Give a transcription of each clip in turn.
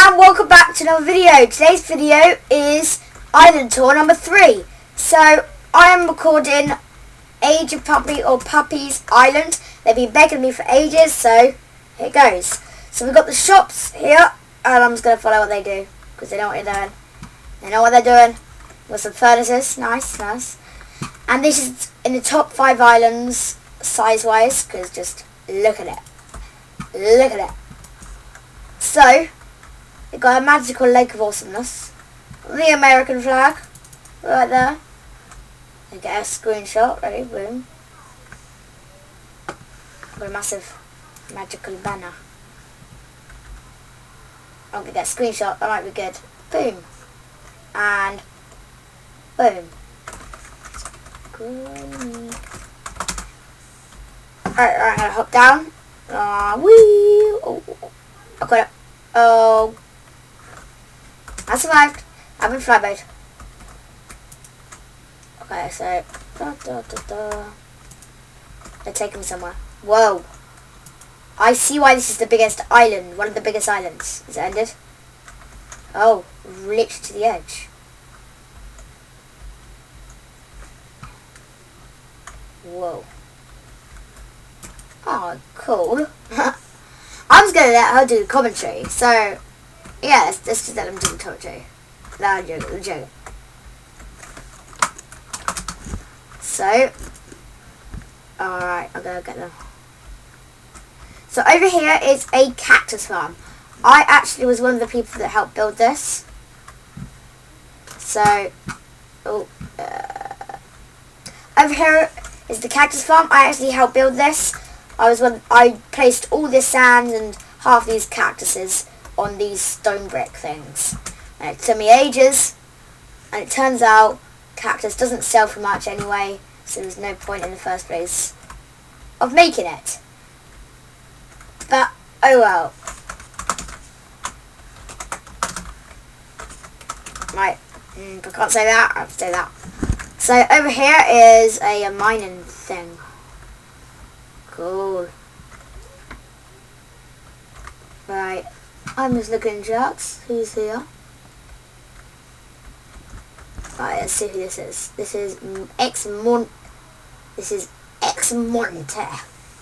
and welcome back to another video. Today's video is island tour number 3. So I am recording Age of Puppy or Puppy's Island. They've been begging me for ages, so here it goes. So we've got the shops here, and I'm just going to follow what they do because they know what they're doing. They know what they're doing. With some furnaces, nice. And this is in the top 5 islands size-wise, because just look at it. Look at it. So, we've got a magical lake of awesomeness. The American flag, right there. We get a screenshot, ready, boom. Got a massive magical banner. I'm gonna get a screenshot, that might be good. Boom. And boom. Great. Alright, I'm gonna hop down. Wee! Oh, I got it. Oh. I survived. I'm in fly mode. Okay, so they're taking me somewhere. Whoa. I see why this is the biggest island. One of the biggest islands. Is it ended? Oh, literally to the edge. Whoa. Oh, cool. I was gonna let her do the commentary, so yeah, let's just let them do the commentary. No, I'm joking. So, alright, I'm gonna get them. So over here is a cactus farm. I actually was one of the people that helped build this. So, over here is the cactus farm. I actually helped build this. I placed all this sand and half these cactuses on these stone brick things. And it took me ages, and it turns out cactus doesn't sell for much anyway, so there's no point in the first place of making it. But, oh well. Right, I can't say that, I have to say that. So over here is a mining thing. Cool. Right, I'm just looking jerks. Who's here? Right, let's see who this is. This is X-Monte.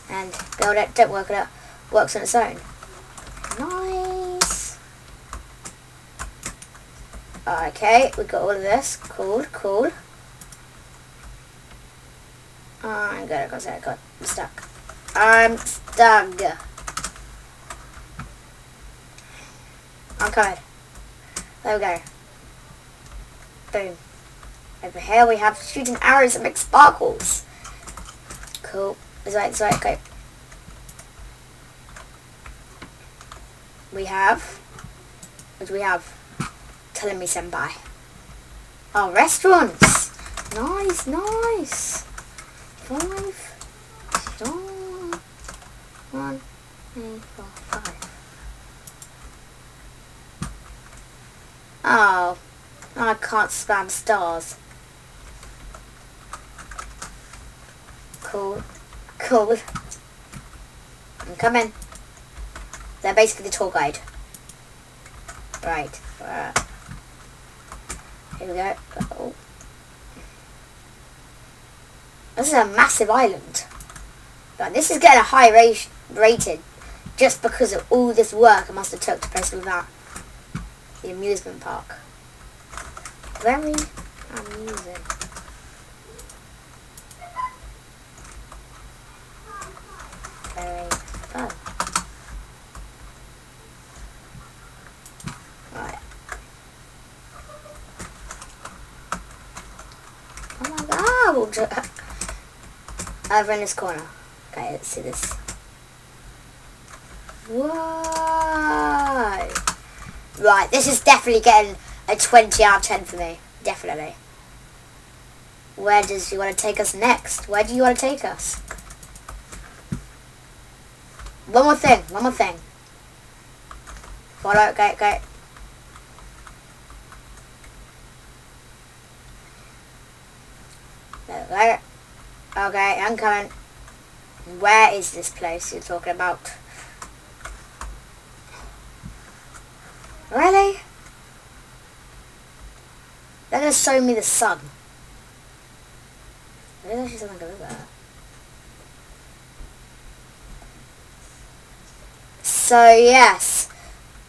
And build it, don't work it out. Works on its own. Nice. Okay, we got all of this. Cool. I'm good, I got stuck. I'm stuck. I'm coming. There we go. Boom. Over here we have shooting arrows that make sparkles. Cool. This way, okay. What do we have? Telling me senpai. Oh, restaurants. Nice. 5 star. 1, 2, 3, 4, 5. Oh, I can't spam stars. Cool. I'm coming. They're basically the tour guide. Right. Here we go. Oh. This is a massive island. But this is getting a high rated just because of all this work I must have took to place all that. The amusement park. Very amusing. Very fun. Right. Oh my god! Over in this corner. Okay, let's see this. Whoa! Right, this is definitely getting a 20 out of 10 for me. Definitely. Where does you want to take us next? Where do you want to take us? One more thing. Follow, okay. There we go. Okay, I'm coming. Where is this place you're talking about? Where just show me the sun. There's actually something over there. So yes.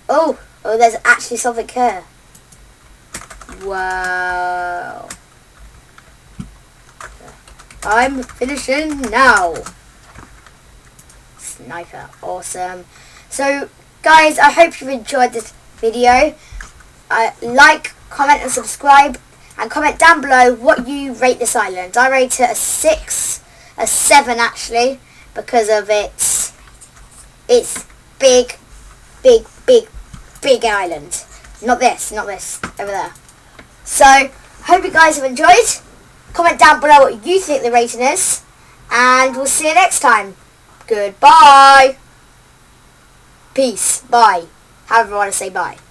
Oh, there's actually something here. Wow. I'm finishing now. Sniper, awesome. So guys, I hope you've enjoyed this video. Like, comment and subscribe, and comment down below what you rate this island. I rate it a 6, a 7 actually, because of its big island. Not this, over there. So, hope you guys have enjoyed. Comment down below what you think the rating is, and we'll see you next time. Goodbye. Peace. Bye. However you want to say bye.